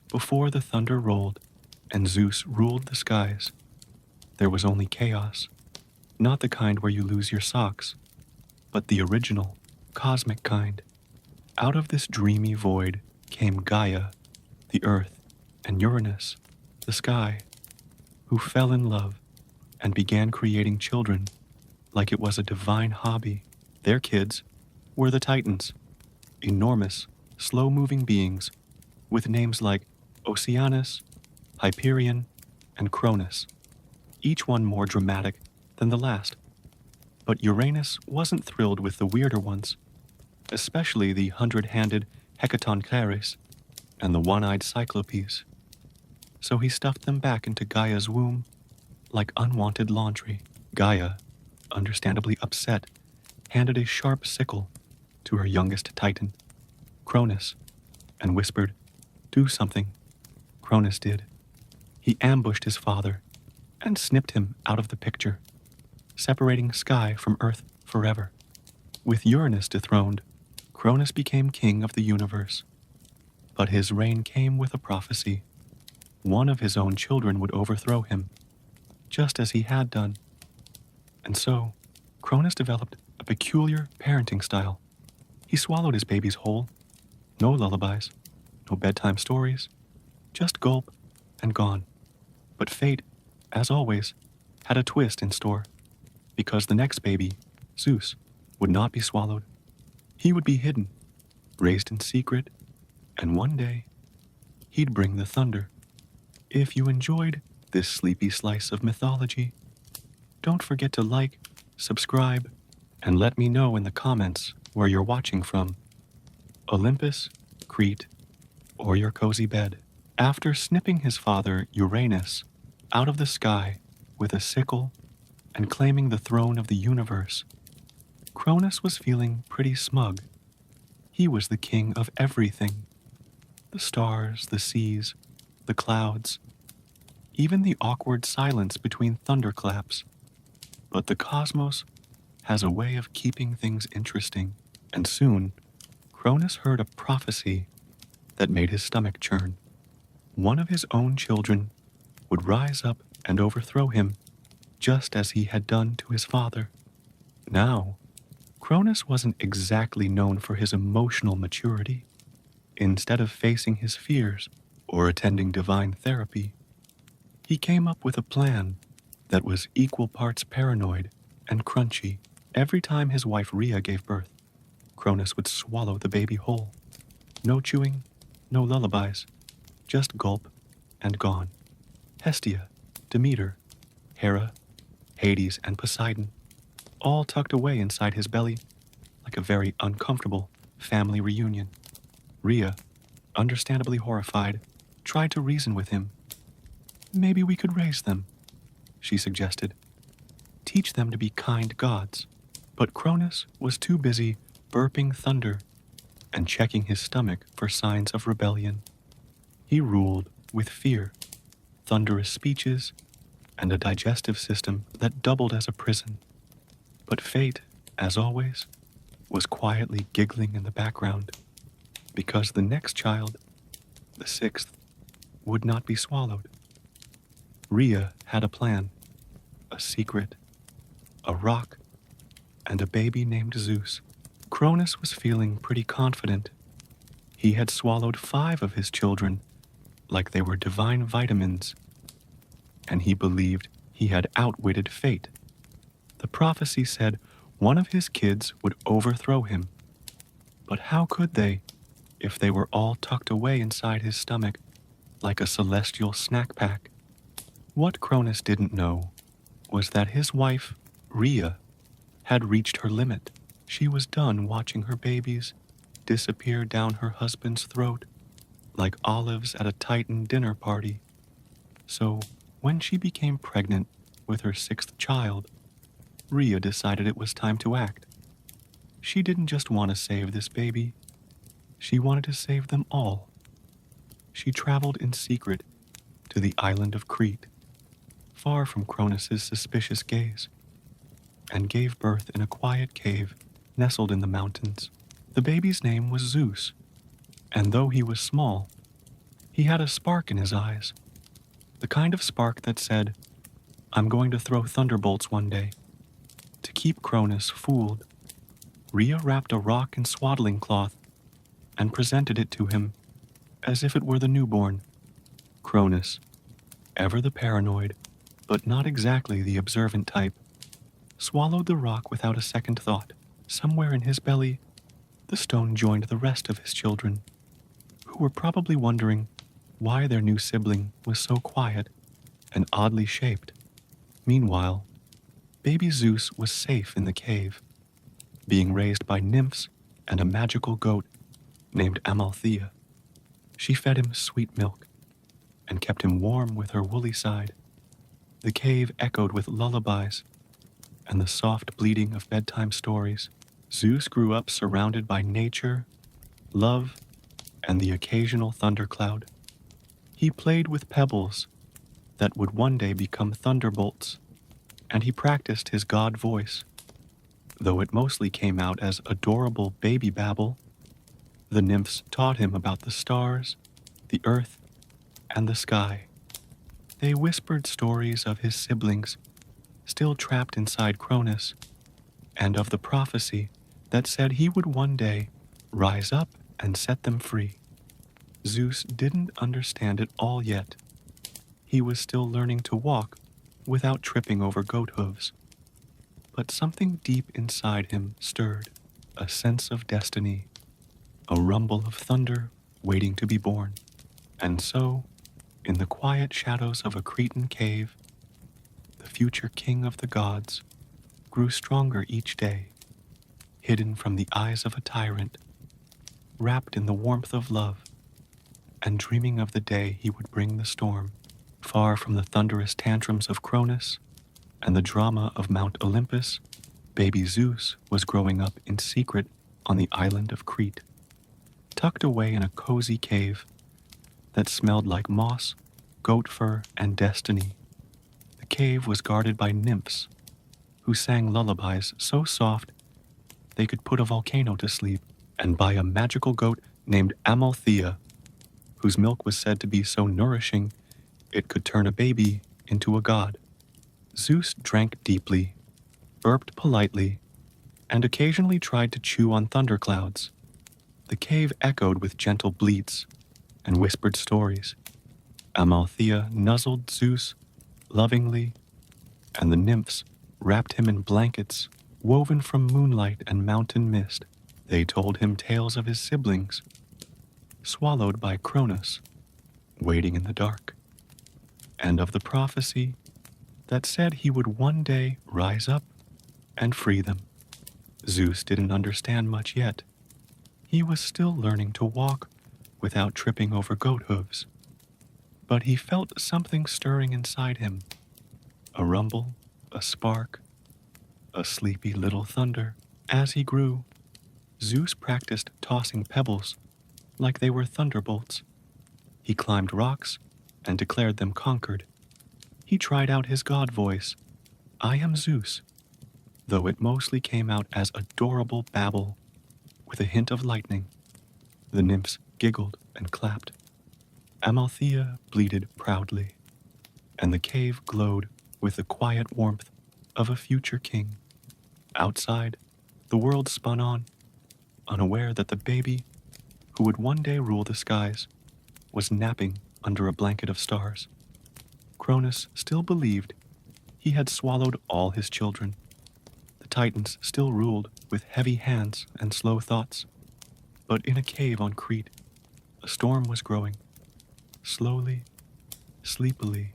Before the thunder rolled and Zeus ruled the skies, there was only chaos, not the kind where you lose your socks, but the original, cosmic kind. Out of this dreamy void came Gaia, the earth, and Uranus, the sky, who fell in love and began creating children like it was a divine hobby. Their kids were the Titans, enormous, slow-moving beings with names like Oceanus, Hyperion, and Cronus, each one more dramatic than the last. But Uranus wasn't thrilled with the weirder ones, especially the 100-handed Hecatoncheires and the one-eyed Cyclopes. So he stuffed them back into Gaia's womb like unwanted laundry. Gaia, understandably upset, handed a sharp sickle to her youngest Titan, Cronus, and whispered, "Do something." Cronus did. He ambushed his father and snipped him out of the picture, separating sky from earth forever. With Uranus dethroned, Cronus became king of the universe. But his reign came with a prophecy. One of his own children would overthrow him, just as he had done. And so, Cronus developed a peculiar parenting style. He swallowed his babies whole. No lullabies, no bedtime stories, just gulp and gone. But fate, as always, had a twist in store, because the next baby, Zeus, would not be swallowed. He would be hidden, raised in secret, and one day, he'd bring the thunder. If you enjoyed this sleepy slice of mythology, don't forget to like, subscribe, and let me know in the comments where you're watching from. Olympus, Crete, or your cozy bed. After snipping his father, Uranus, out of the sky with a sickle and claiming the throne of the universe, Cronus was feeling pretty smug. He was the king of everything. The stars, the seas, the clouds, even the awkward silence between thunderclaps. But the cosmos has a way of keeping things interesting, and soon, Cronus heard a prophecy that made his stomach churn. One of his own children would rise up and overthrow him, just as he had done to his father. Now, Cronus wasn't exactly known for his emotional maturity. Instead of facing his fears or attending divine therapy, he came up with a plan that was equal parts paranoid and crunchy. Every time his wife Rhea gave birth, Cronus would swallow the baby whole. No chewing, no lullabies, just gulp and gone. Hestia, Demeter, Hera, Hades, and Poseidon, all tucked away inside his belly like a very uncomfortable family reunion. Rhea, understandably horrified, tried to reason with him. "Maybe we could raise them," she suggested. "Teach them to be kind gods." But Cronus was too busy burping thunder and checking his stomach for signs of rebellion. He ruled with fear, thunderous speeches, and a digestive system that doubled as a prison. But fate, as always, was quietly giggling in the background, because the next child, the sixth, would not be swallowed. Rhea had a plan, a secret, a rock, and a baby named Zeus. Cronus was feeling pretty confident. He had swallowed 5 of his children like they were divine vitamins, and he believed he had outwitted fate. The prophecy said one of his kids would overthrow him. But how could they, if they were all tucked away inside his stomach like a celestial snack pack? What Cronus didn't know was that his wife, Rhea, had reached her limit. She was done watching her babies disappear down her husband's throat like olives at a Titan dinner party. So, when she became pregnant with her 6th child, Rhea decided it was time to act. She didn't just want to save this baby. She wanted to save them all. She traveled in secret to the island of Crete, far from Cronus's suspicious gaze, and gave birth in a quiet cave nestled in the mountains. The baby's name was Zeus, and though he was small, He had a spark in his eyes, the kind of spark that said, "I'm going to throw thunderbolts one day." To keep Cronus fooled, Rhea wrapped a rock in swaddling cloth and presented it to him as if it were the newborn. Cronus, ever the paranoid, but not exactly the observant type, swallowed the rock without a second thought. Somewhere in his belly, the stone joined the rest of his children, who were probably wondering why their new sibling was so quiet and oddly shaped. Meanwhile, baby Zeus was safe in the cave, being raised by nymphs and a magical goat named Amalthea. She fed him sweet milk and kept him warm with her woolly side. The cave echoed with lullabies and the soft bleating of bedtime stories. Zeus grew up surrounded by nature, love, and the occasional thundercloud. He played with pebbles that would one day become thunderbolts, and he practiced his god voice. Though it mostly came out as adorable baby babble, the nymphs taught him about the stars, the earth, and the sky. They whispered stories of his siblings, still trapped inside Cronus, and of the prophecy that said he would one day rise up and set them free. Zeus didn't understand it all yet. He was still learning to walk without tripping over goat hooves. But something deep inside him stirred, a sense of destiny, a rumble of thunder waiting to be born. And so, in the quiet shadows of a Cretan cave, the future king of the gods grew stronger each day, hidden from the eyes of a tyrant, wrapped in the warmth of love, and dreaming of the day he would bring the storm, far from the thunderous tantrums of Cronus and the drama of Mount Olympus. Baby Zeus was growing up in secret on the island of Crete, tucked away in a cozy cave that smelled like moss, goat fur, and destiny. The cave was guarded by nymphs who sang lullabies so soft they could put a volcano to sleep, and by a magical goat named Amalthea, whose milk was said to be so nourishing it could turn a baby into a god. Zeus drank deeply, burped politely, and occasionally tried to chew on thunderclouds. The cave echoed with gentle bleats and whispered stories. Amalthea nuzzled Zeus lovingly, and the nymphs wrapped him in blankets woven from moonlight and mountain mist. They told him tales of his siblings, swallowed by Cronus, waiting in the dark, and of the prophecy that said he would one day rise up and free them. Zeus didn't understand much yet. He was still learning to walk without tripping over goat hooves. But he felt something stirring inside him, a rumble, a spark, a sleepy little thunder. As he grew, Zeus practiced tossing pebbles like they were thunderbolts. He climbed rocks and declared them conquered. He tried out his god voice, "I am Zeus," though it mostly came out as adorable babble with a hint of lightning. The nymphs giggled and clapped. Amalthea bleated proudly, and the cave glowed with the quiet warmth of a future king. Outside, the world spun on, unaware that the baby, who would one day rule the skies, was napping under a blanket of stars. Cronus still believed he had swallowed all his children. The Titans still ruled with heavy hands and slow thoughts. But in a cave on Crete, a storm was growing, slowly, sleepily,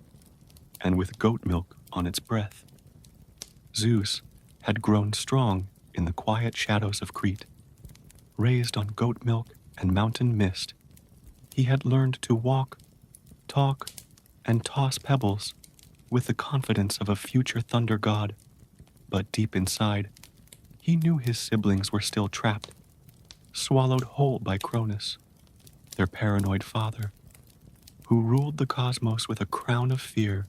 and with goat milk on its breath. Zeus had grown strong in the quiet shadows of Crete. Raised on goat milk and mountain mist, he had learned to walk, talk, and toss pebbles with the confidence of a future thunder god. But deep inside, he knew his siblings were still trapped, swallowed whole by Cronus, their paranoid father, who ruled the cosmos with a crown of fear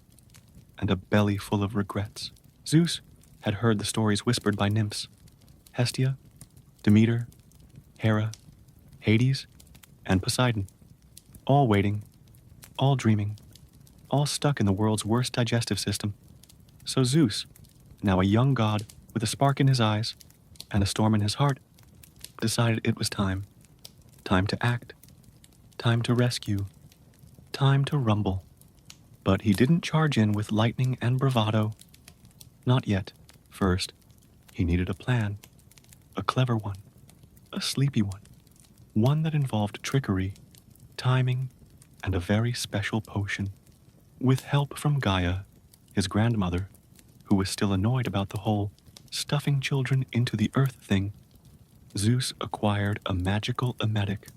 and a belly full of regrets. Zeus had heard the stories whispered by nymphs, Hestia, Demeter, Hera, Hades, and Poseidon, all waiting all dreaming, all stuck in the world's worst digestive system. So Zeus, now a young god with a spark in his eyes and a storm in his heart, decided it was time. Time to act. Time to rescue. Time to rumble. But he didn't charge in with lightning and bravado. Not yet. First, he needed a plan. A clever one. A sleepy one. One that involved trickery, timing, and a very special potion. With help from Gaia, his grandmother, who was still annoyed about the whole stuffing children into the earth thing, Zeus acquired a magical emetic.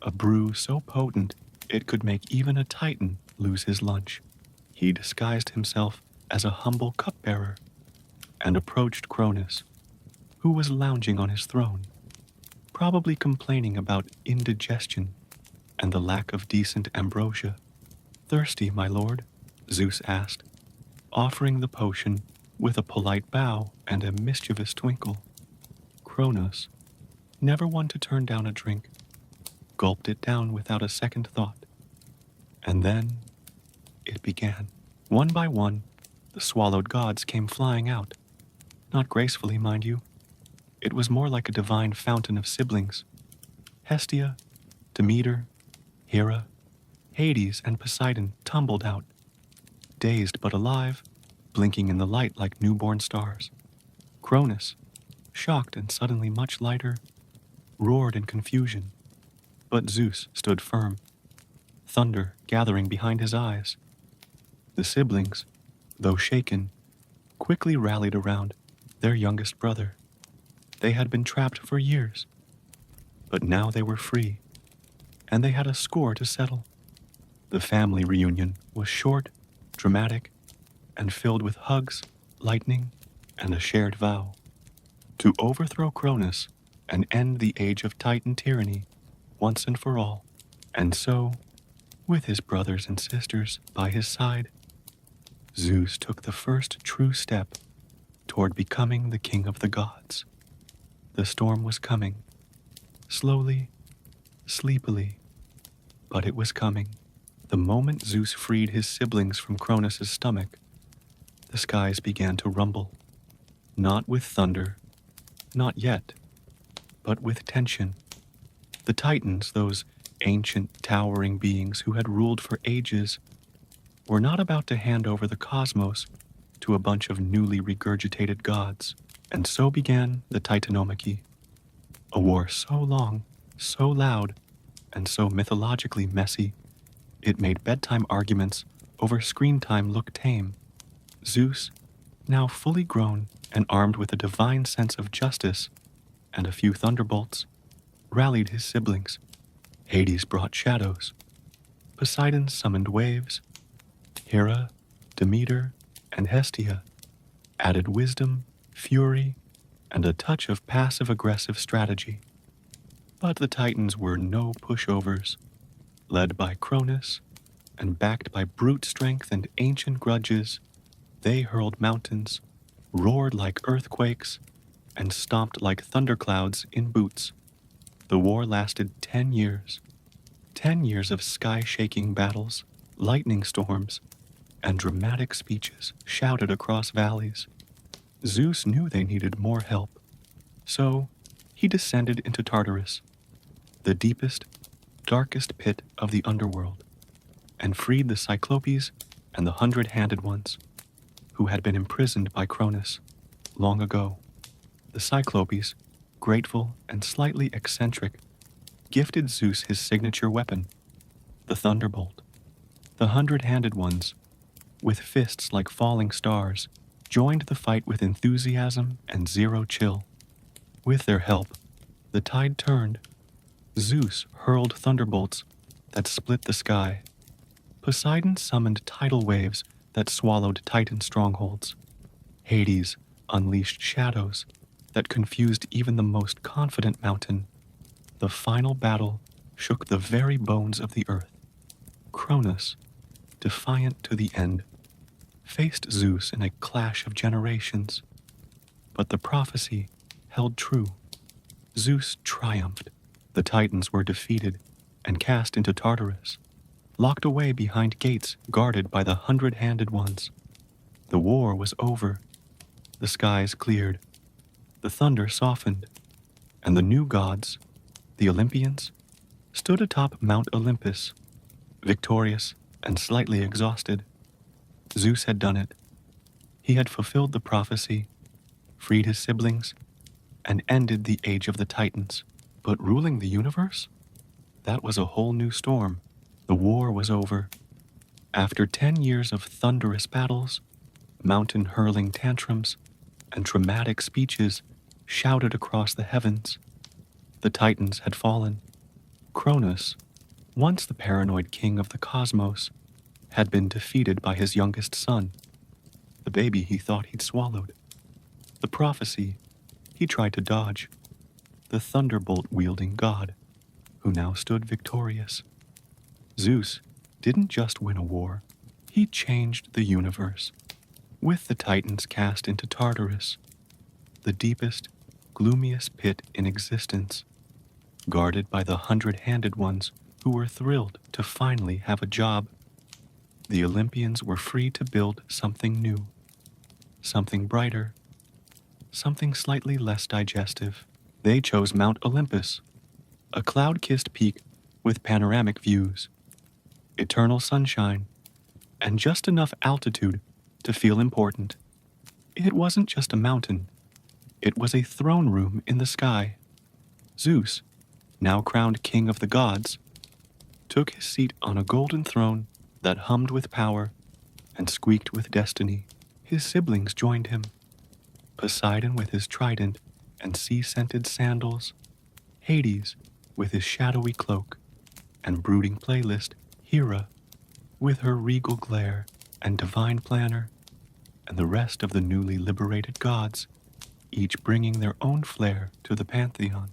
A brew so potent it could make even a titan lose his lunch. He disguised himself as a humble cupbearer and approached Cronus, who was lounging on his throne, probably complaining about indigestion and the lack of decent ambrosia. "Thirsty, my lord?" Zeus asked, offering the potion with a polite bow and a mischievous twinkle. Cronus, never one to turn down a drink, gulped it down without a second thought. And then it began. One by one, the swallowed gods came flying out. Not gracefully, mind you. It was more like a divine fountain of siblings. Hestia, Demeter, Hera, Hades, and Poseidon tumbled out, dazed but alive, blinking in the light like newborn stars. Cronus, shocked and suddenly much lighter, roared in confusion. But Zeus stood firm, thunder gathering behind his eyes. The siblings, though shaken, quickly rallied around their youngest brother. They had been trapped for years, but now they were free, and they had a score to settle. The family reunion was short, dramatic, and filled with hugs, lightning, and a shared vow to overthrow Cronus and end the age of Titan tyranny once and for all. And so, with his brothers and sisters by his side, Zeus took the first true step toward becoming the king of the gods. The storm was coming, slowly, sleepily, but it was coming. The moment Zeus freed his siblings from Cronus' stomach, the skies began to rumble. Not with thunder, not yet, but with tension. The Titans, those ancient, towering beings who had ruled for ages, were not about to hand over the cosmos to a bunch of newly regurgitated gods. And so began the Titanomachy, a war so long, so loud, and so mythologically messy, it made bedtime arguments over screen time look tame. Zeus, now fully grown and armed with a divine sense of justice and a few thunderbolts, rallied his siblings. Hades brought shadows. Poseidon summoned waves. Hera, Demeter, and Hestia added wisdom, fury, and a touch of passive-aggressive strategy. But the Titans were no pushovers. Led by Cronus and backed by brute strength and ancient grudges, they hurled mountains, roared like earthquakes, and stomped like thunderclouds in boots. The war lasted 10 years. 10 years of sky-shaking battles, lightning storms, and dramatic speeches shouted across valleys. Zeus knew they needed more help, so he descended into Tartarus, the deepest, darkest pit of the underworld, and freed the Cyclopes and the 100-handed ones, who had been imprisoned by Cronus long ago. The Cyclopes, grateful and slightly eccentric, gifted Zeus his signature weapon, the thunderbolt. The 100-handed ones, with fists like falling stars, joined the fight with enthusiasm and zero chill. With their help, the tide turned. Zeus hurled thunderbolts that split the sky. Poseidon summoned tidal waves that swallowed Titan strongholds. Hades unleashed shadows that confused even the most confident mountain. The final battle shook the very bones of the earth. Cronus, defiant to the end, faced Zeus in a clash of generations. But the prophecy held true. Zeus triumphed. The Titans were defeated and cast into Tartarus. locked away behind gates guarded by the 100-handed ones. The war was over. The skies cleared. The thunder softened. And the new gods, the Olympians, stood atop Mount Olympus, victorious and slightly exhausted. Zeus had done it. He had fulfilled the prophecy, freed his siblings, and ended the age of the Titans. But ruling the universe? That was a whole new storm. The war was over. After 10 years of thunderous battles, mountain-hurling tantrums, and dramatic speeches shouted across the heavens, the Titans had fallen. Cronus, once the paranoid king of the cosmos, had been defeated by his youngest son, the baby he thought he'd swallowed. The prophecy he tried to dodge, the thunderbolt-wielding god, who now stood victorious. Zeus didn't just win a war, he changed the universe. With the Titans cast into Tartarus, the deepest, gloomiest pit in existence, guarded by the 100-handed ones who were thrilled to finally have a job, the Olympians were free to build something new, something brighter, something slightly less digestive. They chose Mount Olympus, a cloud-kissed peak with panoramic views, eternal sunshine, and just enough altitude to feel important. It wasn't just a mountain. It was a throne room in the sky. Zeus, now crowned king of the gods, took his seat on a golden throne that hummed with power and squeaked with destiny. His siblings joined him. Poseidon with his trident and sea-scented sandals, Hades with his shadowy cloak and brooding playlist, Hera with her regal glare and divine planner, and the rest of the newly liberated gods, each bringing their own flair to the pantheon.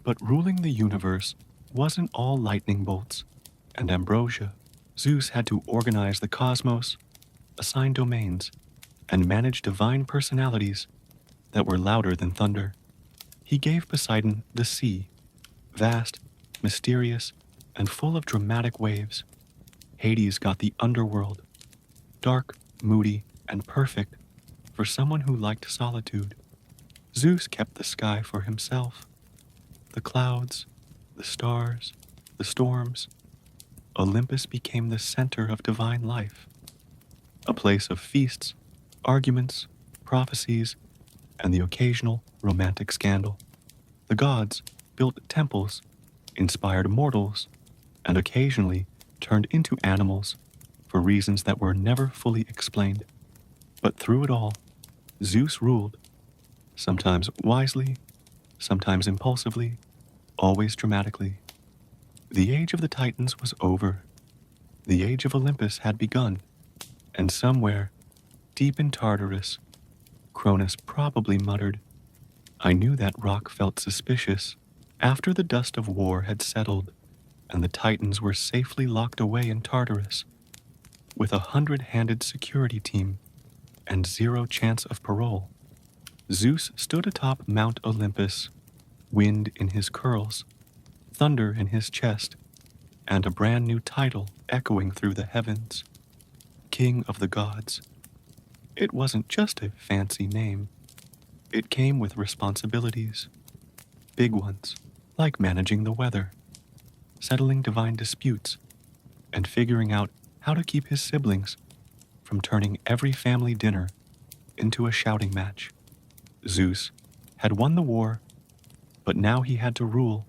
But ruling the universe wasn't all lightning bolts and ambrosia. Zeus had to organize the cosmos, assign domains, and manage divine personalities that were louder than thunder. He gave Poseidon the sea, vast, mysterious, and full of dramatic waves. Hades got the underworld, dark, moody, and perfect for someone who liked solitude. Zeus kept the sky for himself. The clouds, the stars, the storms. Olympus became the center of divine life, a place of feasts, arguments, prophecies, and the occasional romantic scandal. The gods built temples, inspired mortals, and occasionally turned into animals for reasons that were never fully explained. But through it all, Zeus ruled, sometimes wisely, sometimes impulsively, always dramatically. The age of the Titans was over. The age of Olympus had begun, and somewhere, deep in Tartarus, Cronus probably muttered, "I knew that rock felt suspicious." After the dust of war had settled, and the Titans were safely locked away in Tartarus, with a 100-handed security team and zero chance of parole, Zeus stood atop Mount Olympus, wind in his curls, thunder in his chest, and a brand new title echoing through the heavens, King of the Gods. It wasn't just a fancy name. It came with responsibilities, big ones, like managing the weather, settling divine disputes, and figuring out how to keep his siblings from turning every family dinner into a shouting match. Zeus had won the war, but now he had to rule,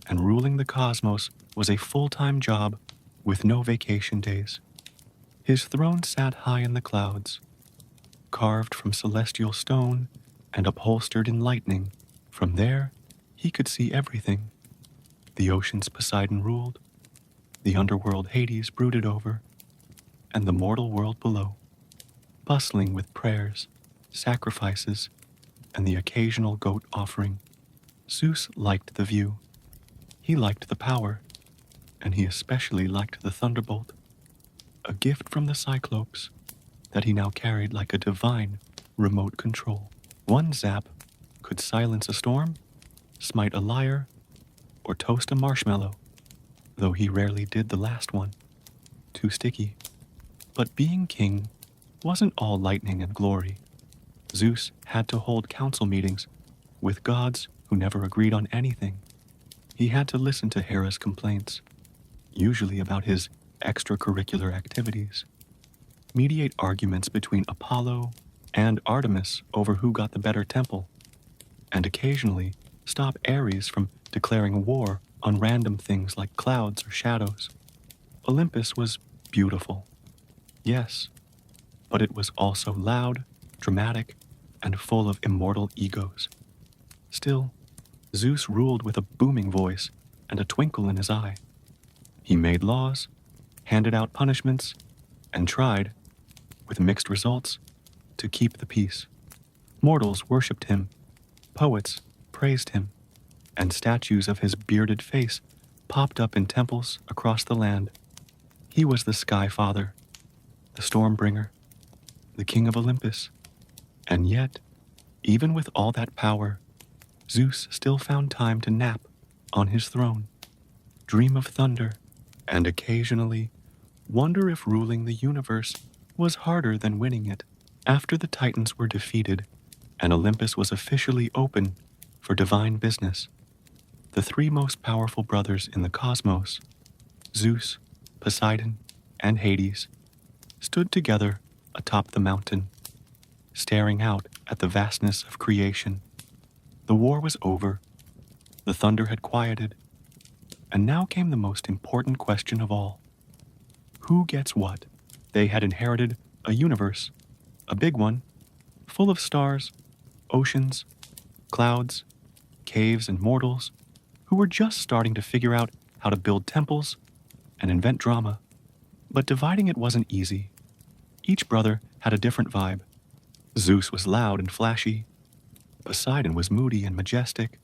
and ruling the cosmos was a full-time job with no vacation days. His throne sat high in the clouds, carved from celestial stone and upholstered in lightning. From there, he could see everything. The oceans Poseidon ruled, the underworld Hades brooded over, and the mortal world below, bustling with prayers, sacrifices, and the occasional goat offering. Zeus liked the view. He liked the power, and he especially liked the thunderbolt, a gift from the Cyclopes that he now carried like a divine remote control. One zap could silence a storm, smite a liar, or toast a marshmallow. though he rarely did the last one. Too sticky. But being king wasn't all lightning and glory. Zeus had to hold council meetings with gods who never agreed on anything. He had to listen to Hera's complaints, usually about his extracurricular activities, mediate arguments between Apollo and Artemis over who got the better temple, and occasionally stop Ares from declaring war on random things like clouds or shadows. Olympus was beautiful, yes, but it was also loud, dramatic, and full of immortal egos. Still, Zeus ruled with a booming voice and a twinkle in his eye. He made laws, handed out punishments, and tried, with mixed results, to keep the peace. Mortals worshipped him, poets praised him, and statues of his bearded face popped up in temples across the land. He was the Sky Father, the Stormbringer, the King of Olympus. And yet, even with all that power, Zeus still found time to nap on his throne, dream of thunder, and occasionally wonder if ruling the universe was harder than winning it. After the Titans were defeated and Olympus was officially open for divine business, the three most powerful brothers in the cosmos, Zeus, Poseidon, and Hades, stood together atop the mountain, staring out at the vastness of creation. The war was over, the thunder had quieted, and now came the most important question of all. Who gets what? They had inherited a universe, a big one, full of stars, oceans, clouds, caves, and mortals who were just starting to figure out how to build temples and invent drama. But dividing it wasn't easy. Each brother had a different vibe. Zeus was loud and flashy, Poseidon was moody and majestic,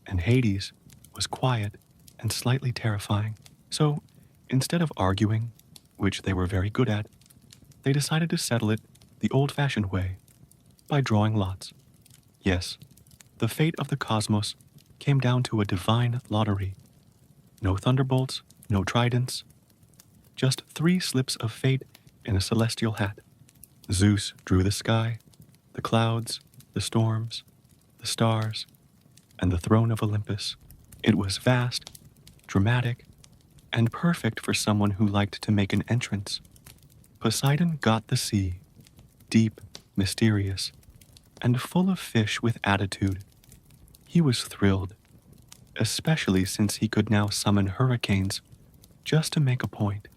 and Hades was quiet and slightly terrifying. So, instead of arguing, which they were very good at, they decided to settle it the old-fashioned way, by drawing lots. Yes, the fate of the cosmos came down to a divine lottery. No thunderbolts, no tridents, just 3 slips of fate in a celestial hat. Zeus drew the sky, the clouds, the storms, the stars, and the throne of Olympus. It was vast, dramatic, and perfect for someone who liked to make an entrance. Poseidon got the sea, deep, mysterious, and full of fish with attitude. He was thrilled, especially since he could now summon hurricanes just to make a point.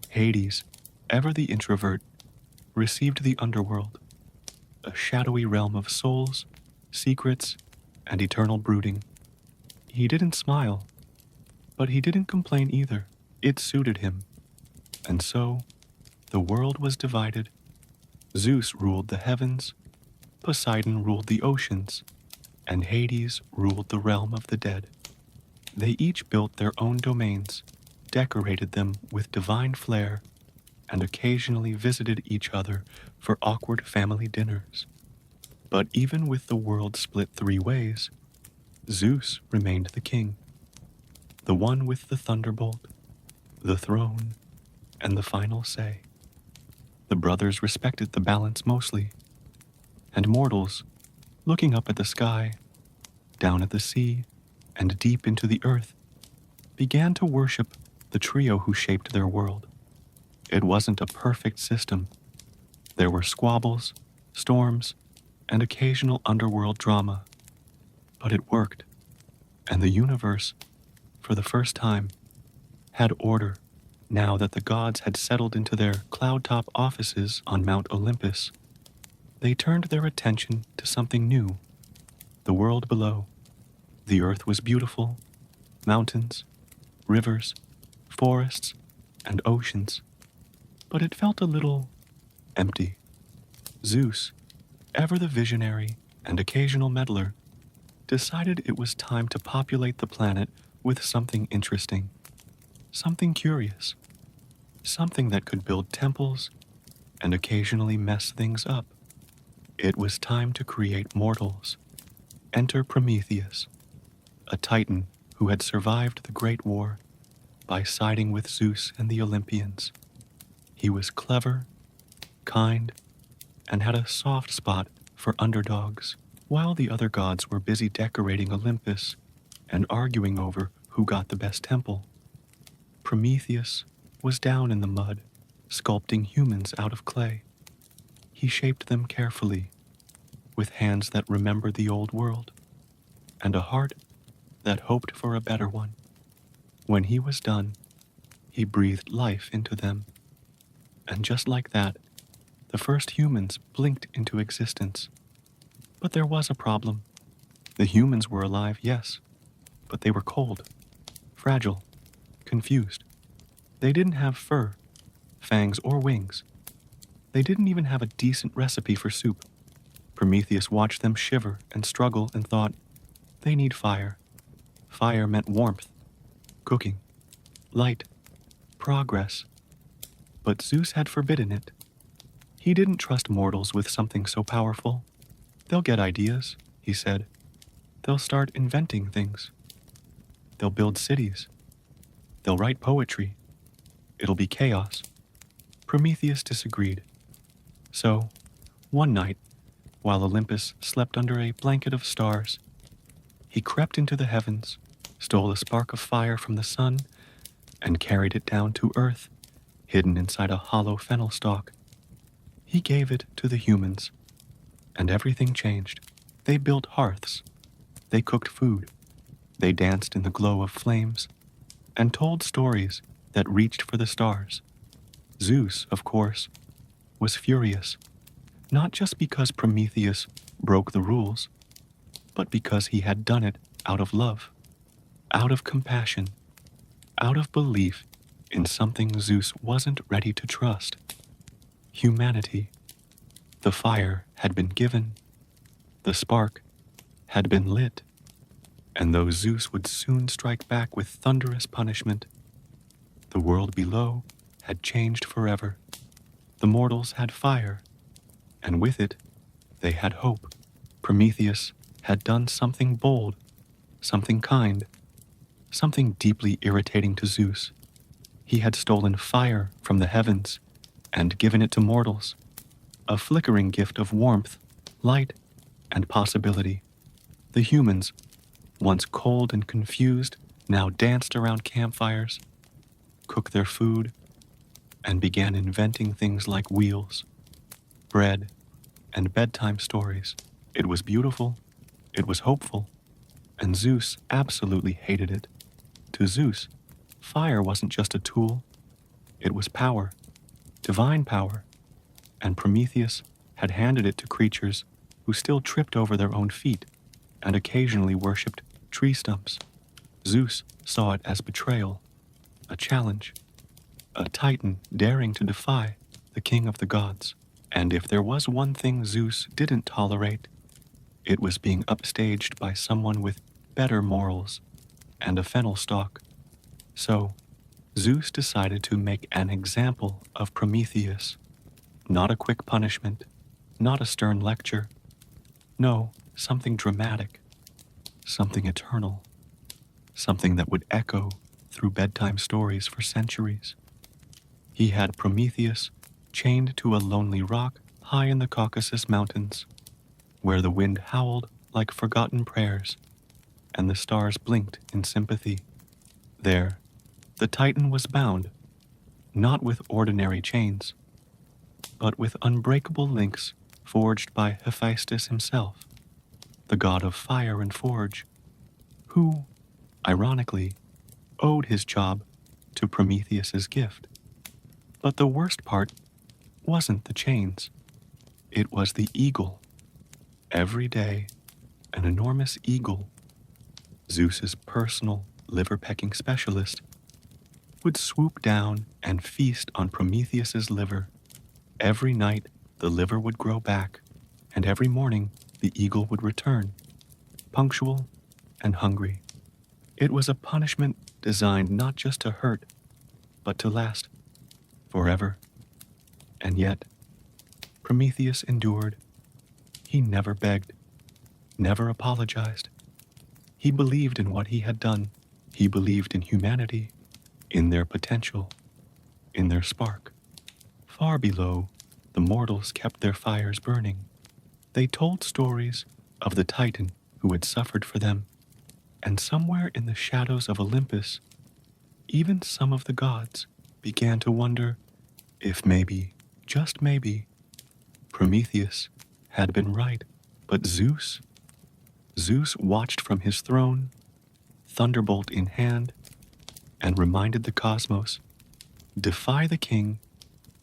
Hades, ever the introvert, received the underworld, a shadowy realm of souls, secrets, and eternal brooding. He didn't smile, but he didn't complain either. It suited him. And so, the world was divided. Zeus ruled the heavens, Poseidon ruled the oceans, and Hades ruled the realm of the dead. They each built their own domains, decorated them with divine flair, and occasionally visited each other for awkward family dinners. But even with the world split 3 ways, Zeus remained the king, the one with the thunderbolt, the throne, and the final say. The brothers respected the balance mostly, and mortals, looking up at the sky, down at the sea, and deep into the earth, began to worship the trio who shaped their world. It wasn't a perfect system. There were squabbles, storms, and occasional underworld drama. But it worked, and the universe, for the first time, had order now that the gods had settled into their cloud-top offices on Mount Olympus. They turned their attention to something new, the world below. The earth was beautiful, mountains, rivers, forests, and oceans, but it felt a little empty. Zeus, ever the visionary and occasional meddler, decided it was time to populate the planet with something interesting, something curious, something that could build temples and occasionally mess things up. It was time to create mortals. Enter Prometheus, a titan who had survived the Great War by siding with Zeus and the Olympians. He was clever, kind, and had a soft spot for underdogs, while the other gods were busy decorating Olympus and arguing over who got the best temple. Prometheus was down in the mud, sculpting humans out of clay. He shaped them carefully, with hands that remembered the old world, and a heart that hoped for a better one. When he was done, he breathed life into them, and just like that, the first humans blinked into existence. But there was a problem. The humans were alive, yes, but they were cold, fragile, confused. They didn't have fur, fangs, or wings. They didn't even have a decent recipe for soup. Prometheus watched them shiver and struggle and thought, they need fire. Fire meant warmth, cooking, light, progress. But Zeus had forbidden it. He didn't trust mortals with something so powerful. They'll get ideas, he said. They'll start inventing things. They'll build cities. They'll write poetry. It'll be chaos. Prometheus disagreed. So, one night, while Olympus slept under a blanket of stars, he crept into the heavens, stole a spark of fire from the sun, and carried it down to earth, hidden inside a hollow fennel stalk. He gave it to the humans, and everything changed. They built hearths. They cooked food. They danced in the glow of flames, and told stories that reached for the stars. Zeus, of course, was furious, not just because Prometheus broke the rules, but because he had done it out of love, out of compassion, out of belief in something Zeus wasn't ready to trust. Humanity. The fire had been given, the spark had been lit, and though Zeus would soon strike back with thunderous punishment, the world below had changed forever. The mortals had fire, and with it, they had hope. Prometheus had done something bold, something kind, something deeply irritating to Zeus. He had stolen fire from the heavens and given it to mortals, a flickering gift of warmth, light, and possibility. The humans, once cold and confused, now danced around campfires, cooked their food, and began inventing things like wheels, bread, and bedtime stories. It was beautiful, it was hopeful, and Zeus absolutely hated it. To Zeus, fire wasn't just a tool, it was power, divine power, and Prometheus had handed it to creatures who still tripped over their own feet and occasionally worshipped tree stumps. Zeus saw it as betrayal, a challenge, a titan daring to defy the king of the gods. And if there was one thing Zeus didn't tolerate, it was being upstaged by someone with better morals and a fennel stalk. So, Zeus decided to make an example of Prometheus. Not a quick punishment, not a stern lecture. No, something dramatic, something eternal, something that would echo through bedtime stories for centuries. He had Prometheus chained to a lonely rock high in the Caucasus Mountains, where the wind howled like forgotten prayers, and the stars blinked in sympathy. There, the Titan was bound, not with ordinary chains, but with unbreakable links forged by Hephaestus himself, the god of fire and forge, who, ironically, owed his job to Prometheus's gift. But the worst part wasn't the chains. It was the eagle. Every day, an enormous eagle, Zeus's personal liver-pecking specialist, would swoop down and feast on Prometheus's liver. Every night, the liver would grow back, and every morning, the eagle would return, punctual and hungry. It was a punishment designed not just to hurt, but to last forever. And yet, Prometheus endured. He never begged, never apologized. He believed in what he had done. He believed in humanity, in their potential, in their spark. Far below, the mortals kept their fires burning. They told stories of the Titan who had suffered for them, and somewhere in the shadows of Olympus, even some of the gods began to wonder if maybe, just maybe, Prometheus had been right. But Zeus watched from his throne, thunderbolt in hand, and reminded the cosmos, defy the king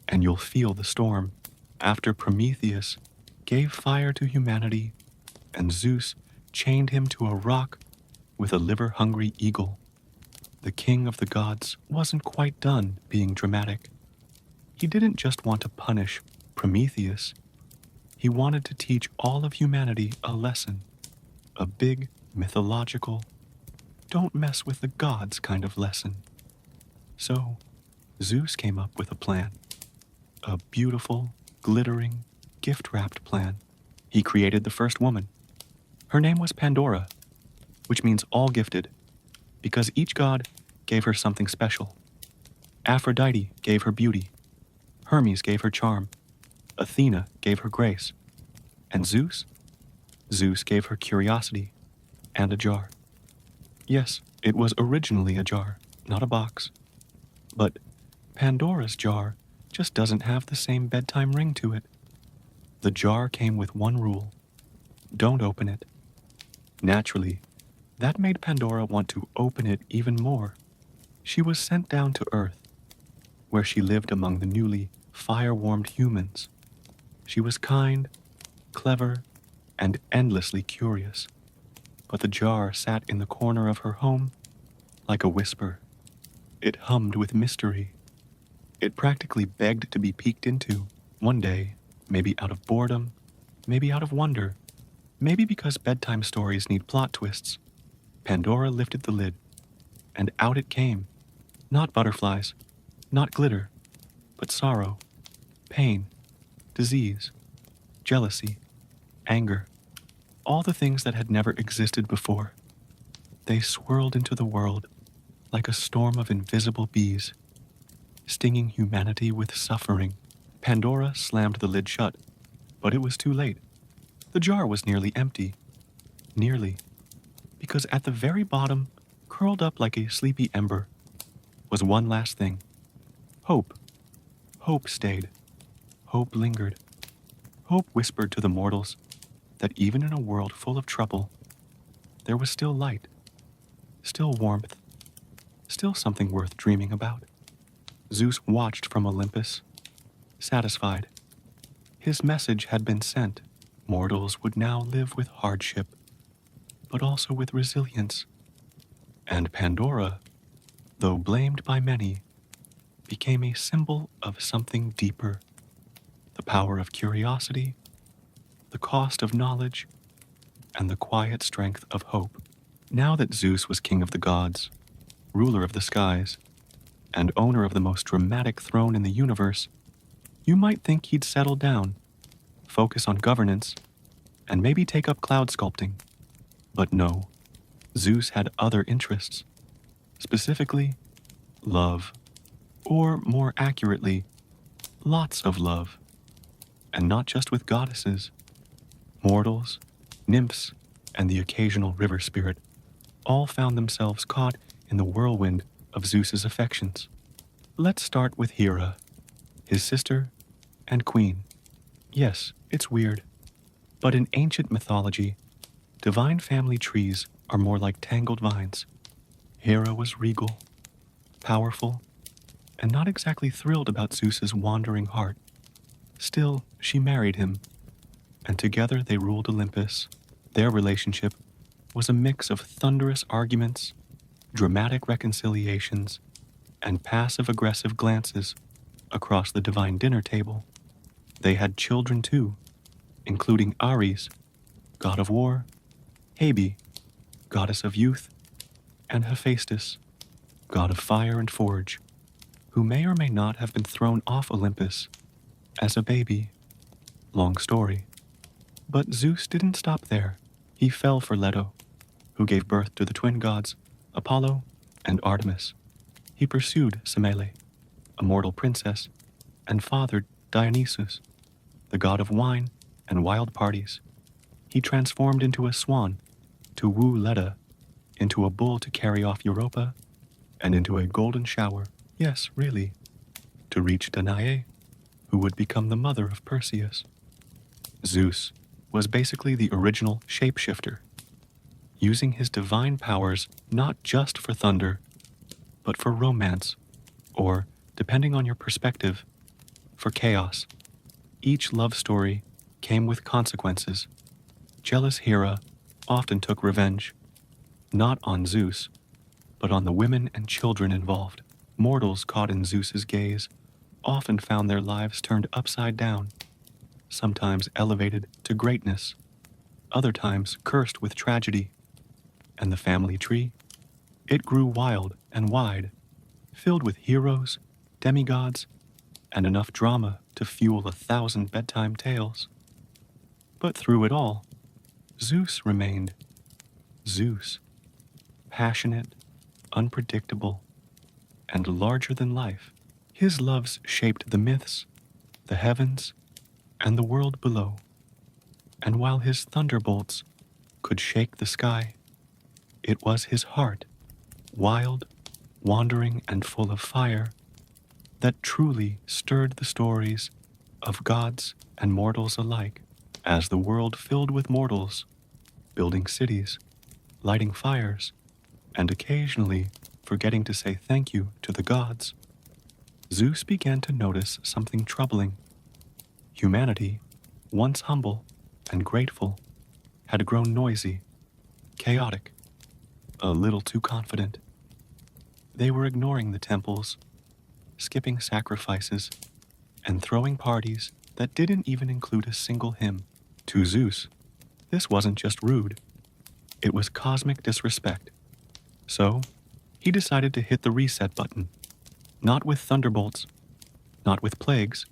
and you'll feel the storm. After Prometheus gave fire to humanity and Zeus chained him to a rock with a liver-hungry eagle, the king of the gods wasn't quite done being dramatic. He didn't just want to punish Prometheus. He wanted to teach all of humanity a lesson, a big, mythological, don't mess with the gods kind of lesson. So, Zeus came up with a plan. A beautiful, glittering, gift-wrapped plan. He created the first woman. Her name was Pandora, which means all gifted, because each god gave her something special. Aphrodite gave her beauty. Hermes gave her charm. Athena gave her grace. And Zeus gave her curiosity and a jar. Yes, it was originally a jar, not a box. But Pandora's jar just doesn't have the same bedtime ring to it. The jar came with one rule: don't open it. Naturally, that made Pandora want to open it even more. She was sent down to Earth, where she lived among the newly fire-warmed humans. She was kind, clever, and endlessly curious. But the jar sat in the corner of her home like a whisper. It hummed with mystery. It practically begged to be peeked into. One day, maybe out of boredom, maybe out of wonder, maybe because bedtime stories need plot twists, Pandora lifted the lid, and out it came. Not butterflies, not glitter, but sorrow, pain, disease, jealousy, anger, all the things that had never existed before. They swirled into the world like a storm of invisible bees, stinging humanity with suffering. Pandora slammed the lid shut, but it was too late. The jar was nearly empty. Nearly. Because at the very bottom, curled up like a sleepy ember, was one last thing. Hope. Hope stayed. Hope lingered. Hope whispered to the mortals that even in a world full of trouble, there was still light, still warmth, still something worth dreaming about. Zeus watched from Olympus, satisfied. His message had been sent. Mortals would now live with hardship, but also with resilience. And Pandora, though blamed by many, became a symbol of something deeper: the power of curiosity, the cost of knowledge, and the quiet strength of hope. Now that Zeus was king of the gods, ruler of the skies, and owner of the most dramatic throne in the universe, you might think he'd settle down, focus on governance, and maybe take up cloud sculpting. But no, Zeus had other interests, specifically love, or more accurately, lots of love. And not just with goddesses. Mortals, nymphs, and the occasional river spirit all found themselves caught in the whirlwind of Zeus's affections. Let's start with Hera, his sister and queen. Yes, it's weird, but in ancient mythology, divine family trees are more like tangled vines. Hera was regal, powerful, and not exactly thrilled about Zeus's wandering heart. Still, she married him, and together they ruled Olympus. Their relationship was a mix of thunderous arguments, dramatic reconciliations, and passive-aggressive glances across the divine dinner table. They had children too, including Ares, god of war, Hebe, goddess of youth, and Hephaestus, god of fire and forge, who may or may not have been thrown off Olympus as a baby. Long story. But Zeus didn't stop there. He fell for Leto, who gave birth to the twin gods Apollo and Artemis. He pursued Semele, a mortal princess, and fathered Dionysus, the god of wine and wild parties. He transformed into a swan to woo Leda, into a bull to carry off Europa, and into a golden shower, yes, really, to reach Danae, who would become the mother of Perseus. Zeus was basically the original shapeshifter, using his divine powers not just for thunder, but for romance, or, depending on your perspective, for chaos. Each love story came with consequences. Jealous Hera often took revenge, not on Zeus, but on the women and children involved. Mortals caught in Zeus's gaze often found their lives turned upside down, sometimes elevated to greatness, other times cursed with tragedy. And the family tree? It grew wild and wide, filled with heroes, demigods, and enough drama to fuel 1,000 bedtime tales. But through it all, Zeus remained Zeus, passionate, unpredictable, and larger than life. His loves shaped the myths, the heavens, and the world below. And while his thunderbolts could shake the sky, it was his heart, wild, wandering, and full of fire, that truly stirred the stories of gods and mortals alike, as the world filled with mortals, building cities, lighting fires, and occasionally forgetting to say thank you to the gods. Zeus began to notice something troubling. Humanity, once humble and grateful, had grown noisy, chaotic, a little too confident. They were ignoring the temples, skipping sacrifices, and throwing parties that didn't even include a single hymn. To Zeus, this wasn't just rude, it was cosmic disrespect. So, he decided to hit the reset button, not with thunderbolts, not with plagues,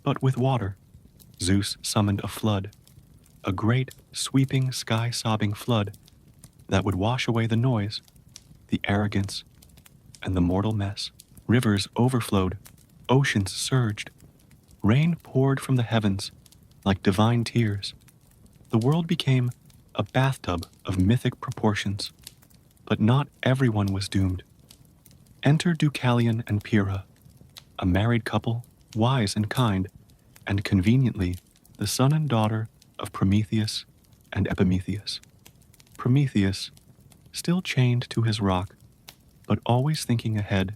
but with water. Zeus summoned a flood, a great, sweeping, sky-sobbing flood that would wash away the noise, the arrogance, and the mortal mess. Rivers overflowed, oceans surged, rain poured from the heavens like divine tears. The world became a bathtub of mythic proportions. But not everyone was doomed. Enter Deucalion and Pyrrha, a married couple, wise and kind, and conveniently the son and daughter of Prometheus and Epimetheus. Prometheus, still chained to his rock, but always thinking ahead,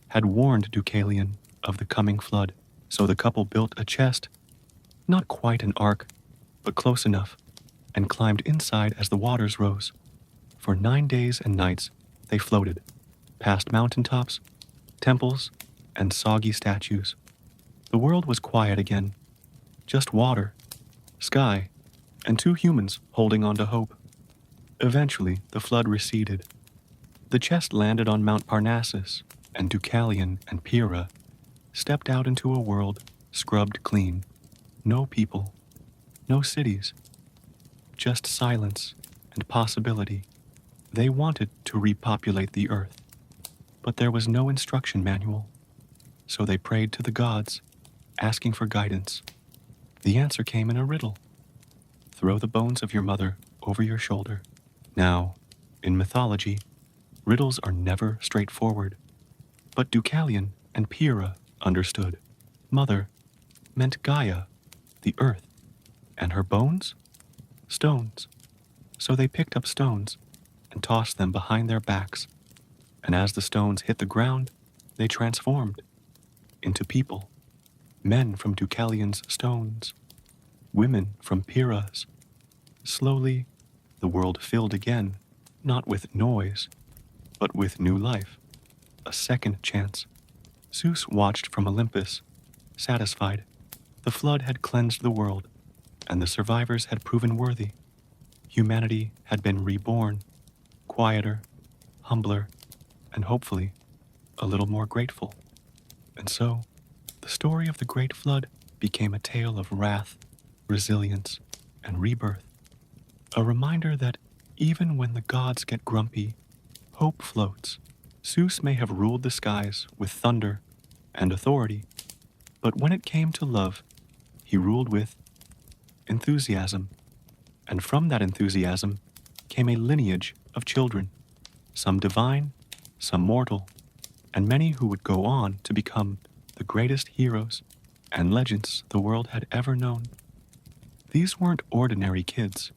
had warned Deucalion of the coming flood, so the couple built a chest, not quite an ark, but close enough, and climbed inside as the waters rose. For 9 days and nights they floated, past mountaintops, temples, and soggy statues. The world was quiet again, just water, sky, and 2 humans holding on to hope. Eventually, the flood receded. The chest landed on Mount Parnassus, and Deucalion and Pyrrha stepped out into a world scrubbed clean. No people, no cities, just silence and possibility. They wanted to repopulate the earth, but there was no instruction manual, so they prayed to the gods, asking for guidance. The answer came in a riddle. Throw the bones of your mother over your shoulder. Now, in mythology, riddles are never straightforward, but Deucalion and Pyrrha understood. Mother meant Gaia, the earth, and her bones? Stones. So they picked up stones and tossed them behind their backs, and as the stones hit the ground, they transformed into people, men from Deucalion's stones, women from Pyrrha's. Slowly, the world filled again, not with noise, but with new life, a second chance. Zeus watched from Olympus, satisfied. The flood had cleansed the world, and the survivors had proven worthy. Humanity had been reborn, quieter, humbler, and hopefully a little more grateful. And so, the story of the Great Flood became a tale of wrath, resilience, and rebirth. A reminder that even when the gods get grumpy, hope floats, Zeus may have ruled the skies with thunder and authority, but when it came to love, he ruled with enthusiasm. And from that enthusiasm came a lineage of children, some divine, some mortal, and many who would go on to become the greatest heroes and legends the world had ever known. These weren't ordinary kids.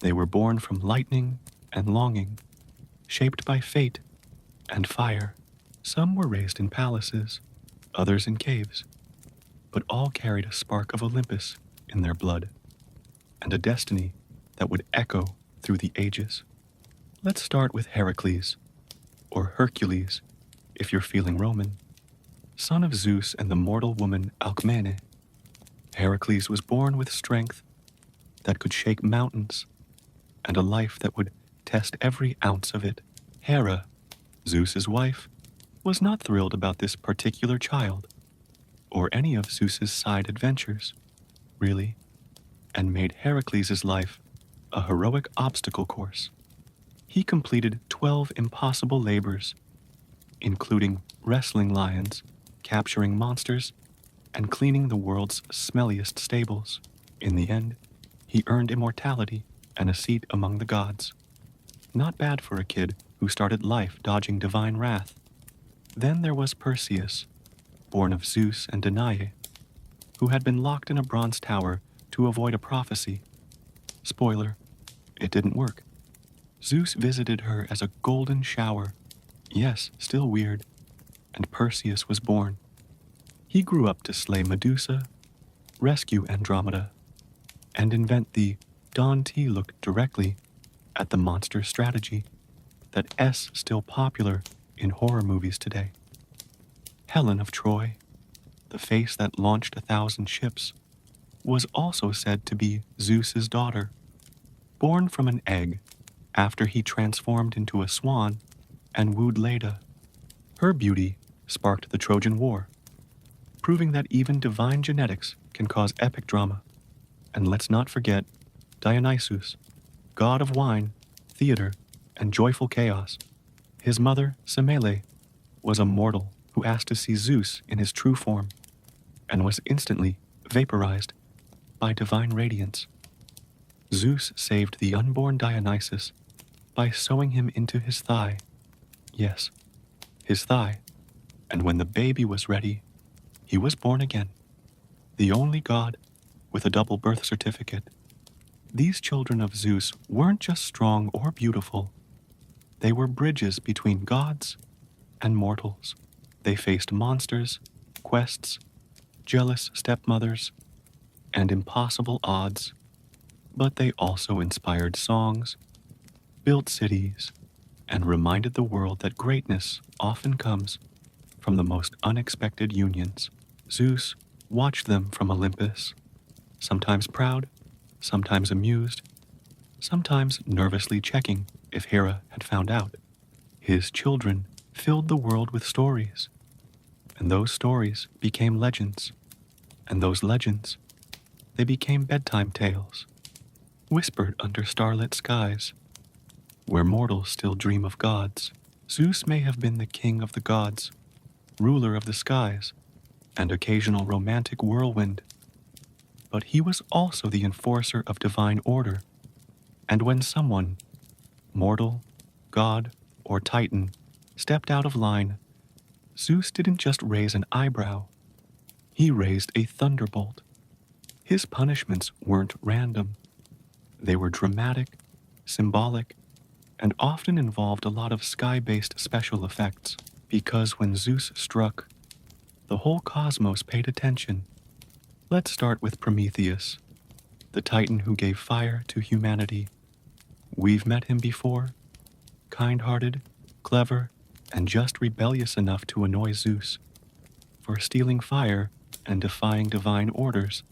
They were born from lightning and longing, shaped by fate and fire. Some were raised in palaces, others in caves, but all carried a spark of Olympus in their blood, and a destiny that would echo through the ages. Let's start with Heracles, or Hercules, if you're feeling Roman, son of Zeus and the mortal woman Alcmene. Heracles was born with strength that could shake mountains, and a life that would test every ounce of it. Hera, Zeus's wife, was not thrilled about this particular child, or any of Zeus's side adventures, really, and made Heracles' life a heroic obstacle course. He completed 12 impossible labors, including wrestling lions, capturing monsters, and cleaning the world's smelliest stables. In the end, he earned immortality and a seat among the gods. Not bad for a kid who started life dodging divine wrath. Then there was Perseus, born of Zeus and Danae, who had been locked in a bronze tower to avoid a prophecy. Spoiler, it didn't work. Zeus visited her as a golden shower. Yes, still weird. And Perseus was born. He grew up to slay Medusa, rescue Andromeda, and invent the Don T look directly at the monster strategy that is still popular in horror movies today. Helen of Troy, the face that launched 1,000 ships, was also said to be Zeus's daughter, born from an egg after he transformed into a swan and wooed Leda. Her beauty sparked the Trojan War, proving that even divine genetics can cause epic drama. And let's not forget Dionysus, god of wine, theater, and joyful chaos. His mother, Semele, was a mortal who asked to see Zeus in his true form, and was instantly vaporized by divine radiance. Zeus saved the unborn Dionysus by sewing him into his thigh. Yes, his thigh. And when the baby was ready, he was born again, the only god with a double birth certificate. These children of Zeus weren't just strong or beautiful. They were bridges between gods and mortals. They faced monsters, quests, jealous stepmothers, and impossible odds. But they also inspired songs, built cities, and reminded the world that greatness often comes from the most unexpected unions. Zeus watched them from Olympus, sometimes proud, sometimes amused, sometimes nervously checking if Hera had found out. His children filled the world with stories, and those stories became legends, and those legends, they became bedtime tales, whispered under starlit skies, where mortals still dream of gods. Zeus may have been the king of the gods, ruler of the skies, and occasional romantic whirlwind, but he was also the enforcer of divine order. And when someone, mortal, god, or titan, stepped out of line, Zeus didn't just raise an eyebrow, he raised a thunderbolt. His punishments weren't random. They were dramatic, symbolic, and often involved a lot of sky-based special effects, because when Zeus struck, the whole cosmos paid attention. Let's start with Prometheus, the titan who gave fire to humanity. We've met him before, kind-hearted, clever, and just rebellious enough to annoy Zeus. For stealing fire and defying divine orders,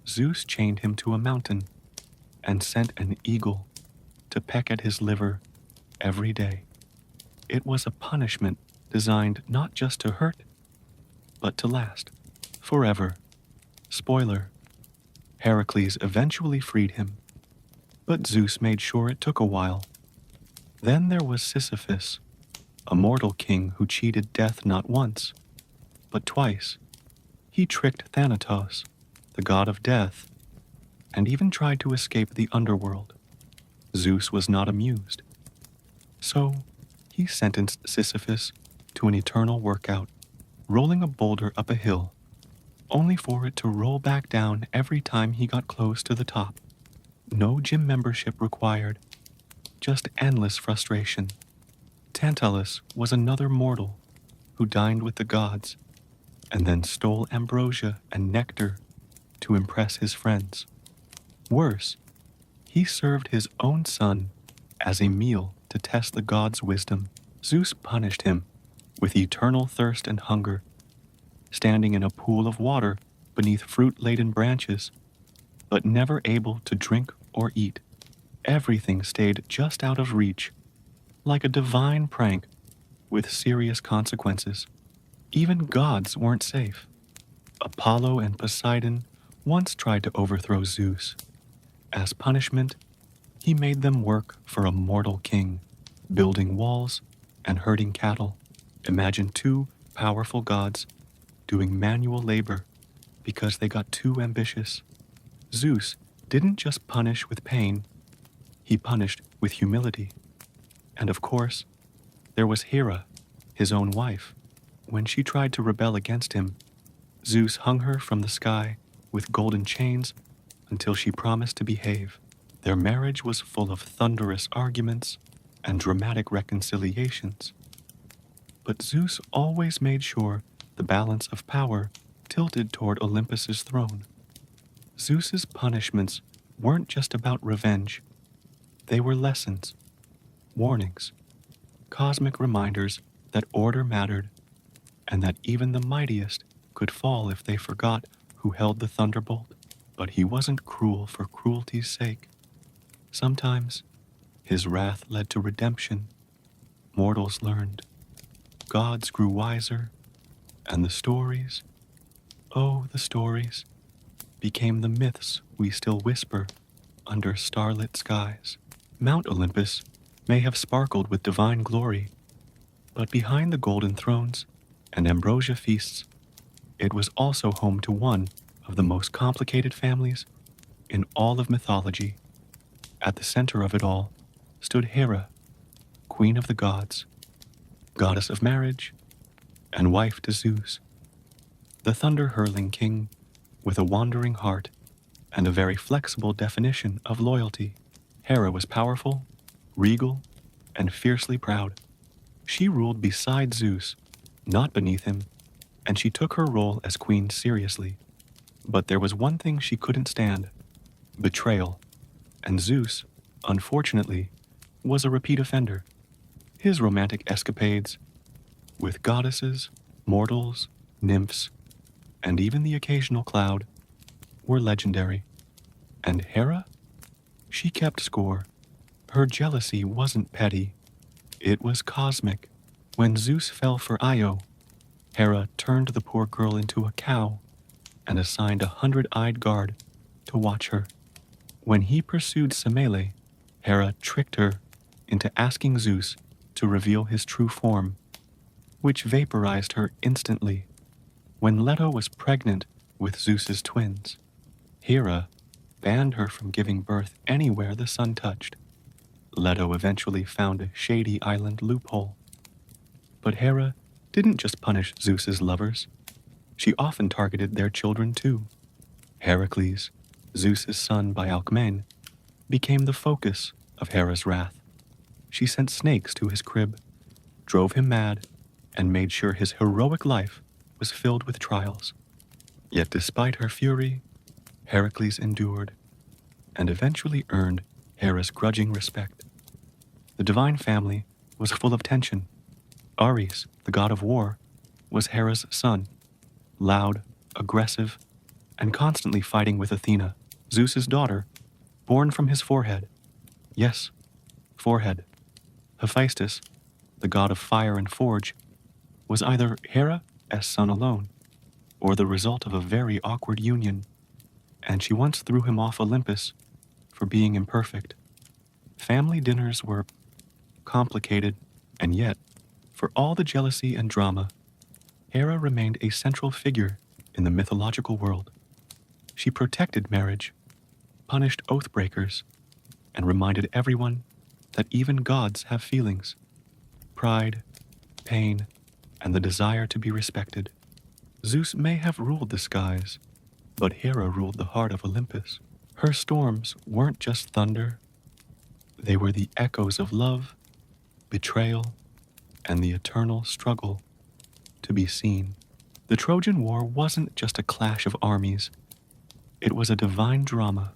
Zeus chained him to a mountain and sent an eagle to peck at his liver every day. It was a punishment designed not just to hurt, but to last forever. Spoiler, Heracles eventually freed him, but Zeus made sure it took a while. Then there was Sisyphus, a mortal king who cheated death not once, but twice. He tricked Thanatos, the god of death, and even tried to escape the underworld. Zeus was not amused. So he sentenced Sisyphus to an eternal workout, rolling a boulder up a hill, only for it to roll back down every time he got close to the top. No gym membership required, just endless frustration. Tantalus was another mortal who dined with the gods and then stole ambrosia and nectar to impress his friends. Worse, he served his own son as a meal to test the gods' wisdom. Zeus punished him with eternal thirst and hunger, standing in a pool of water beneath fruit-laden branches, but never able to drink or eat. Everything stayed just out of reach, like a divine prank with serious consequences. Even gods weren't safe. Apollo and Poseidon once tried to overthrow Zeus. As punishment, he made them work for a mortal king, building walls and herding cattle. Imagine two powerful gods doing manual labor because they got too ambitious. Zeus didn't just punish with pain, he punished with humility. And of course, there was Hera, his own wife. When she tried to rebel against him, Zeus hung her from the sky with golden chains until she promised to behave. Their marriage was full of thunderous arguments and dramatic reconciliations. But Zeus always made sure the balance of power tilted toward Olympus's throne. Zeus's punishments weren't just about revenge. They were lessons, warnings, cosmic reminders that order mattered, and that even the mightiest could fall if they forgot who held the thunderbolt. But he wasn't cruel for cruelty's sake. Sometimes his wrath led to redemption. Mortals learned, gods grew wiser, and the stories, oh, the stories, became the myths we still whisper under starlit skies. Mount Olympus may have sparkled with divine glory, but behind the golden thrones and ambrosia feasts, it was also home to one of the most complicated families in all of mythology. At the center of it all stood Hera, queen of the gods, goddess of marriage, and wife to Zeus, the thunder-hurling king with a wandering heart and a very flexible definition of loyalty. Hera was powerful, regal, and fiercely proud. She ruled beside Zeus, not beneath him, and she took her role as queen seriously. But there was one thing she couldn't stand: betrayal. And Zeus, unfortunately, was a repeat offender. His romantic escapades, with goddesses, mortals, nymphs, and even the occasional cloud, were legendary. And Hera? She kept score. Her jealousy wasn't petty. It was cosmic. When Zeus fell for Io, Hera turned the poor girl into a cow and assigned a 100-eyed guard to watch her. When he pursued Semele, Hera tricked her into asking Zeus to reveal his true form, which vaporized her instantly. When Leto was pregnant with Zeus's twins, Hera banned her from giving birth anywhere the sun touched. Leto eventually found a shady island loophole. But Hera didn't just punish Zeus's lovers. She often targeted their children too. Heracles, Zeus's son by Alcmene, became the focus of Hera's wrath. She sent snakes to his crib, drove him mad, and made sure his heroic life was filled with trials. Yet despite her fury, Heracles endured, and eventually earned Hera's grudging respect. The divine family was full of tension. Ares, the god of war, was Hera's son, loud, aggressive, and constantly fighting with Athena, Zeus's daughter, born from his forehead. Yes, forehead. Hephaestus, the god of fire and forge, was either Hera's son alone, or the result of a very awkward union, and she once threw him off Olympus for being imperfect. Family dinners were complicated and yet For all the jealousy and drama, Hera remained a central figure in the mythological world. She protected marriage, punished oath breakers, and reminded everyone that even gods have feelings: pride, pain, and the desire to be respected. Zeus may have ruled the skies, but Hera ruled the heart of Olympus. Her storms weren't just thunder, they were the echoes of love, betrayal, and the eternal struggle to be seen. The Trojan War wasn't just a clash of armies, it was a divine drama,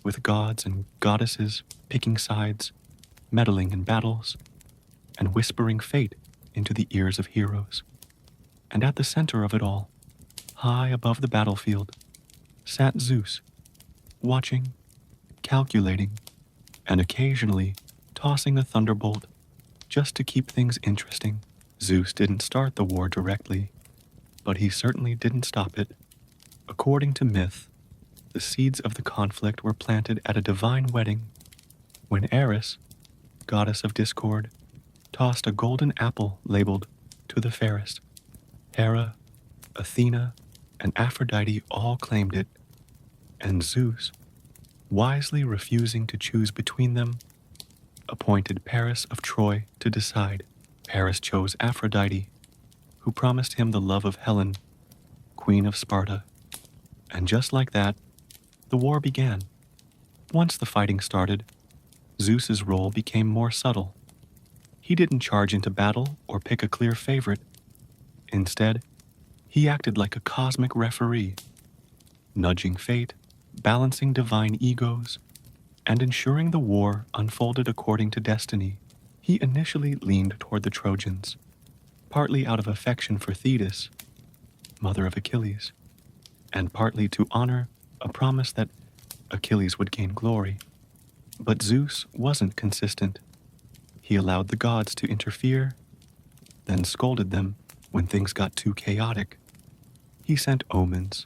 with gods and goddesses picking sides, meddling in battles, and whispering fate into the ears of heroes. And at the center of it all, high above the battlefield, sat Zeus, watching, calculating, and occasionally tossing a thunderbolt just to keep things interesting. Zeus didn't start the war directly, but he certainly didn't stop it. According to myth, the seeds of the conflict were planted at a divine wedding when Eris, goddess of discord, tossed a golden apple labeled "to the fairest." Hera, Athena, and Aphrodite all claimed it, and Zeus, wisely refusing to choose between them, appointed Paris of Troy to decide. Paris chose Aphrodite, who promised him the love of Helen, queen of Sparta. And just like that, the war began. Once the fighting started, Zeus's role became more subtle. He didn't charge into battle or pick a clear favorite. Instead, he acted like a cosmic referee, nudging fate, balancing divine egos, and ensuring the war unfolded according to destiny. He initially leaned toward the Trojans, partly out of affection for Thetis, mother of Achilles, and partly to honor a promise that Achilles would gain glory. But Zeus wasn't consistent. He allowed the gods to interfere, then scolded them when things got too chaotic. He sent omens,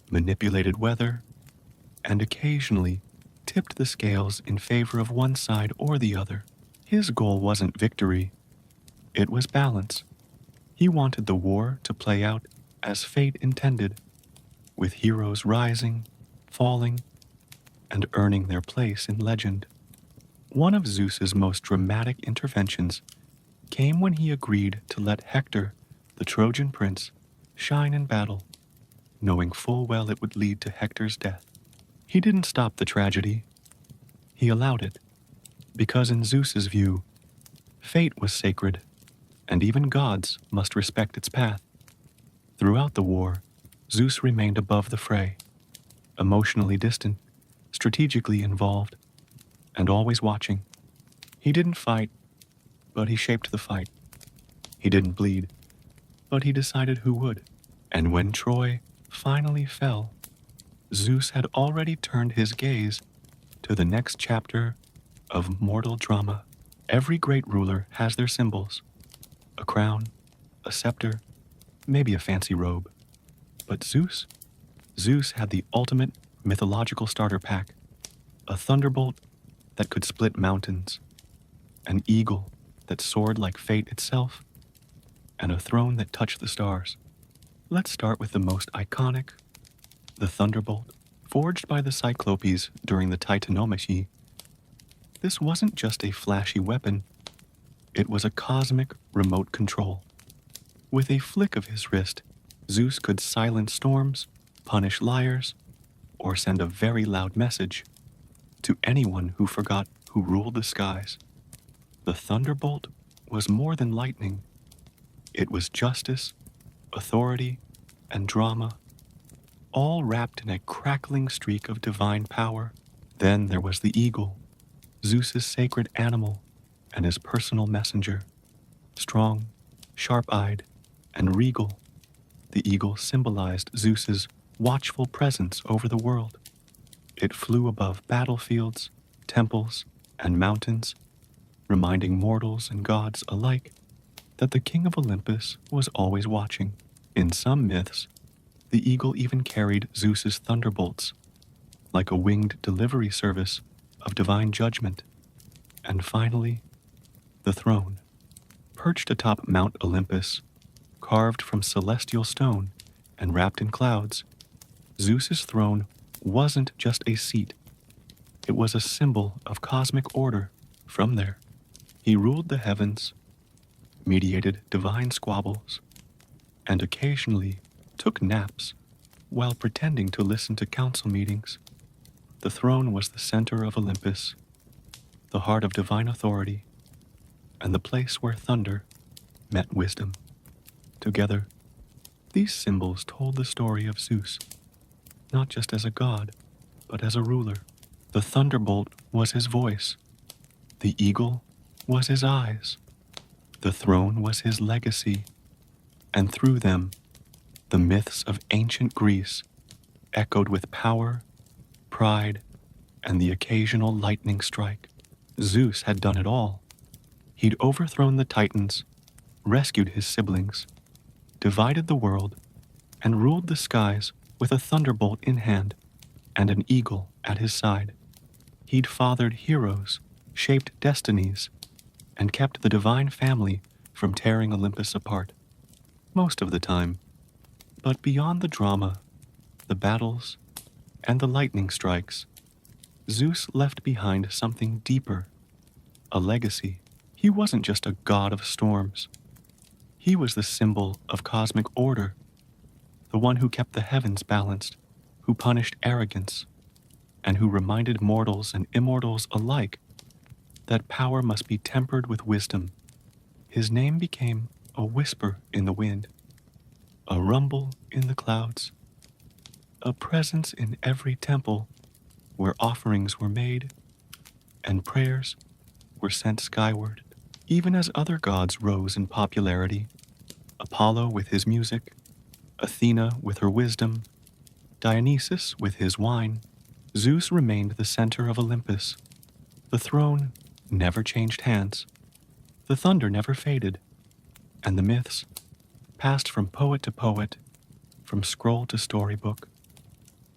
manipulated weather, and occasionally tipped the scales in favor of one side or the other. His goal wasn't victory, it was balance. He wanted the war to play out as fate intended, with heroes rising, falling, and earning their place in legend. One of Zeus's most dramatic interventions came when he agreed to let Hector, the Trojan prince, shine in battle, knowing full well it would lead to Hector's death. He didn't stop the tragedy. He allowed it, because in Zeus's view, fate was sacred, and even gods must respect its path. Throughout the war, Zeus remained above the fray, emotionally distant, strategically involved, and always watching. He didn't fight, but he shaped the fight. He didn't bleed, but he decided who would. And when Troy finally fell, Zeus had already turned his gaze to the next chapter of mortal drama. Every great ruler has their symbols: a crown, a scepter, maybe a fancy robe. But Zeus had the ultimate mythological starter pack: a thunderbolt that could split mountains, an eagle that soared like fate itself, and a throne that touched the stars. Let's start with the most iconic, the thunderbolt. Forged by the Cyclopes during the Titanomachy, this wasn't just a flashy weapon, it was a cosmic remote control. With a flick of his wrist, Zeus could silence storms, punish liars, or send a very loud message to anyone who forgot who ruled the skies. The thunderbolt was more than lightning. It was justice, authority, and drama, all wrapped in a crackling streak of divine power. Then there was the eagle, Zeus's sacred animal and his personal messenger. Strong, sharp-eyed, and regal, the eagle symbolized Zeus's watchful presence over the world. It flew above battlefields, temples, and mountains, reminding mortals and gods alike that the king of Olympus was always watching. In some myths, the eagle even carried Zeus's thunderbolts, like a winged delivery service of divine judgment. And finally, the throne, Perched atop Mount Olympus, carved from celestial stone and wrapped in clouds, Zeus's throne wasn't just a seat, it was a symbol of cosmic order. From there, he ruled the heavens, mediated divine squabbles, and occasionally took naps while pretending to listen to council meetings. The throne was the center of Olympus, the heart of divine authority, and the place where thunder met wisdom. Together, these symbols told the story of Zeus, not just as a god, but as a ruler. The thunderbolt was his voice, the eagle was his eyes, the throne was his legacy, and through them, the myths of ancient Greece echoed with power, pride, and the occasional lightning strike. Zeus had done it all. He'd overthrown the Titans, rescued his siblings, divided the world, and ruled the skies with a thunderbolt in hand and an eagle at his side. He'd fathered heroes, shaped destinies, and kept the divine family from tearing Olympus apart. Most of the time. But beyond the drama, the battles, and the lightning strikes, Zeus left behind something deeper, a legacy. He wasn't just a god of storms. He was the symbol of cosmic order, the one who kept the heavens balanced, who punished arrogance, and who reminded mortals and immortals alike that power must be tempered with wisdom. His name became a whisper in the wind, a rumble in the clouds, a presence in every temple where offerings were made and prayers were sent skyward. Even as other gods rose in popularity, Apollo with his music, Athena with her wisdom, Dionysus with his wine, Zeus remained the center of Olympus. The throne never changed hands, the thunder never faded, and the myths, passed from poet to poet, from scroll to storybook,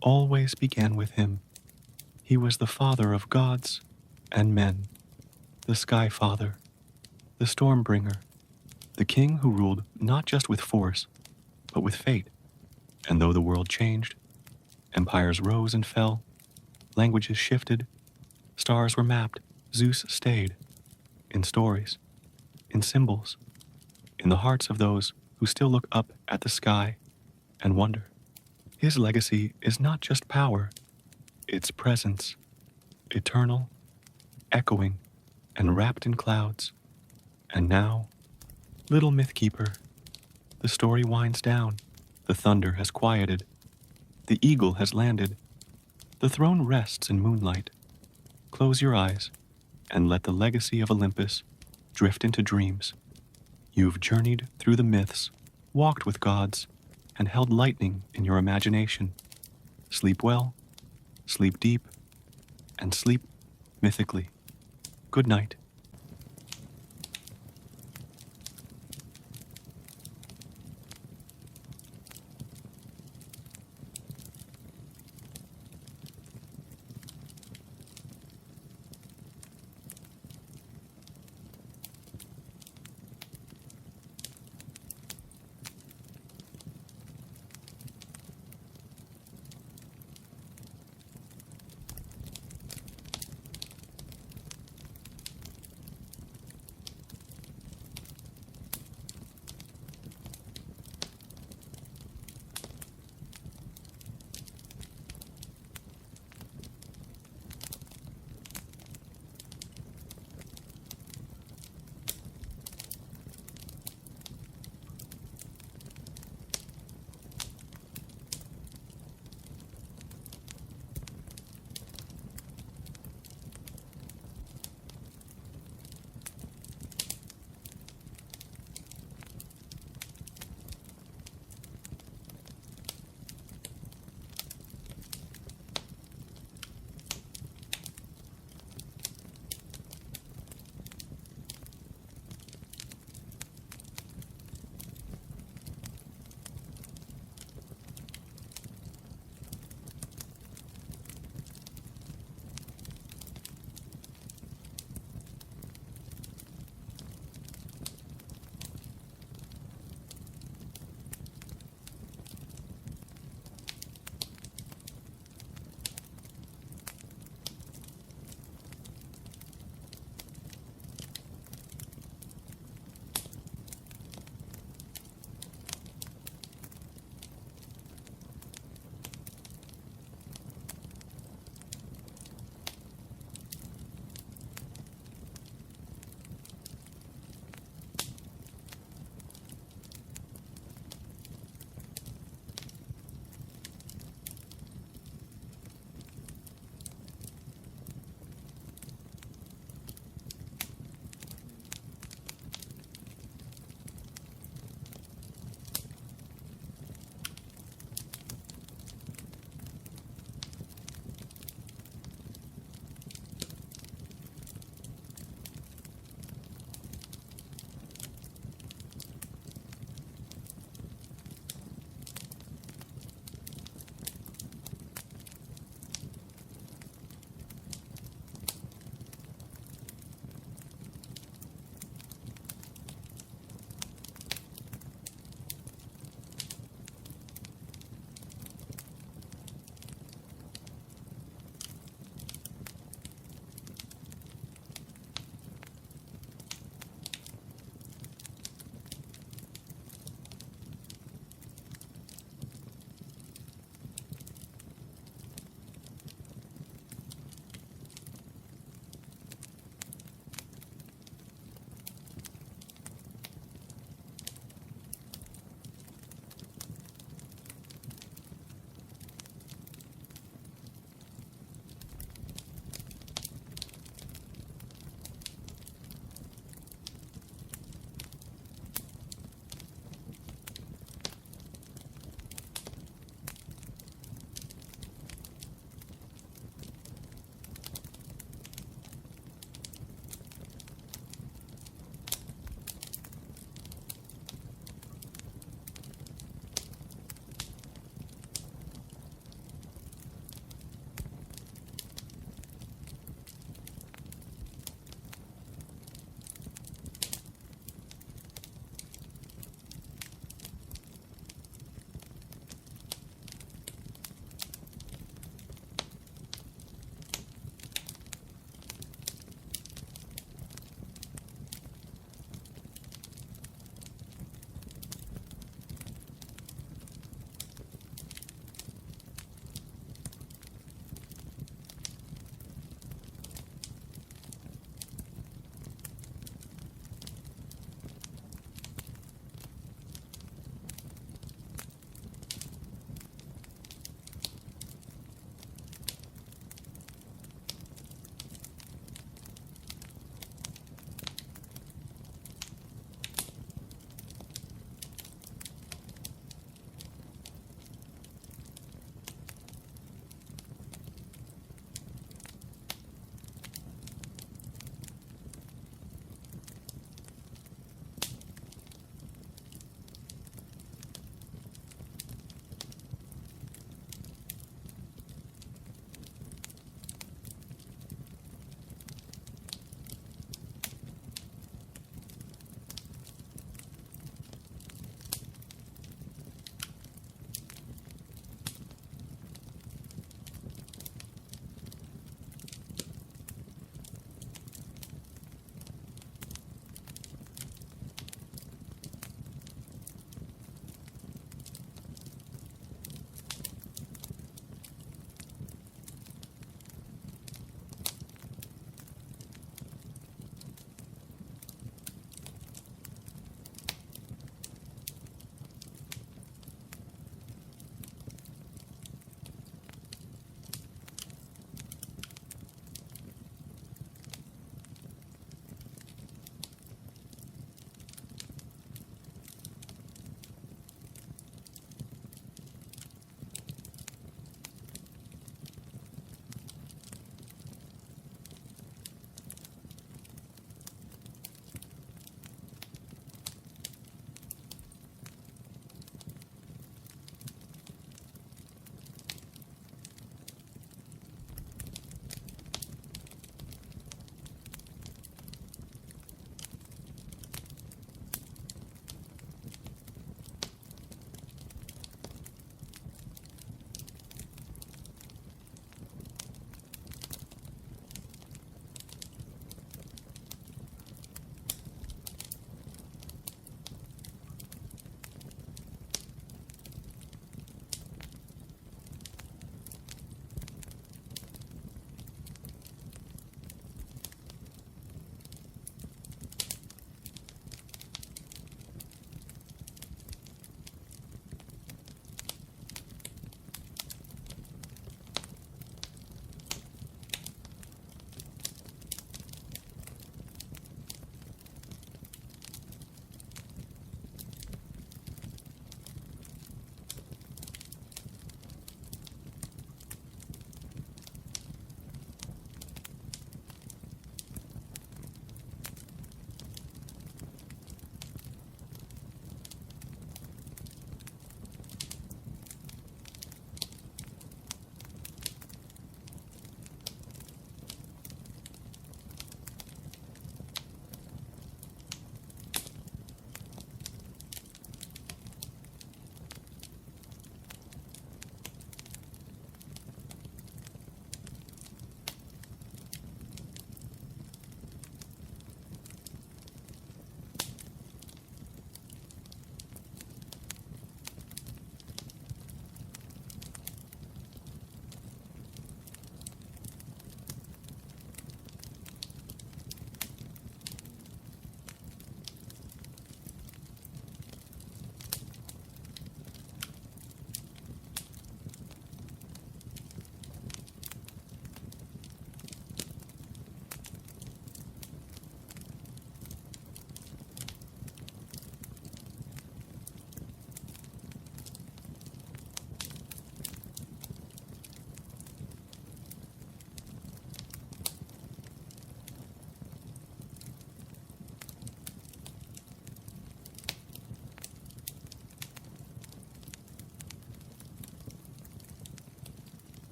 always began with him. He was the father of gods and men, the sky father, the storm bringer, the king who ruled not just with force, but with fate. And though the world changed, empires rose and fell, languages shifted, stars were mapped, Zeus stayed, in stories, in symbols, in the hearts of those who still look up at the sky and wonder. His legacy is not just power, it's presence, eternal, echoing, and wrapped in clouds. And now, little Mythkeeper, the story winds down. The thunder has quieted. The eagle has landed. The throne rests in moonlight. Close your eyes and let the legacy of Olympus drift into dreams. You've journeyed through the myths, walked with gods, and held lightning in your imagination. Sleep well, sleep deep, and sleep mythically. Good night.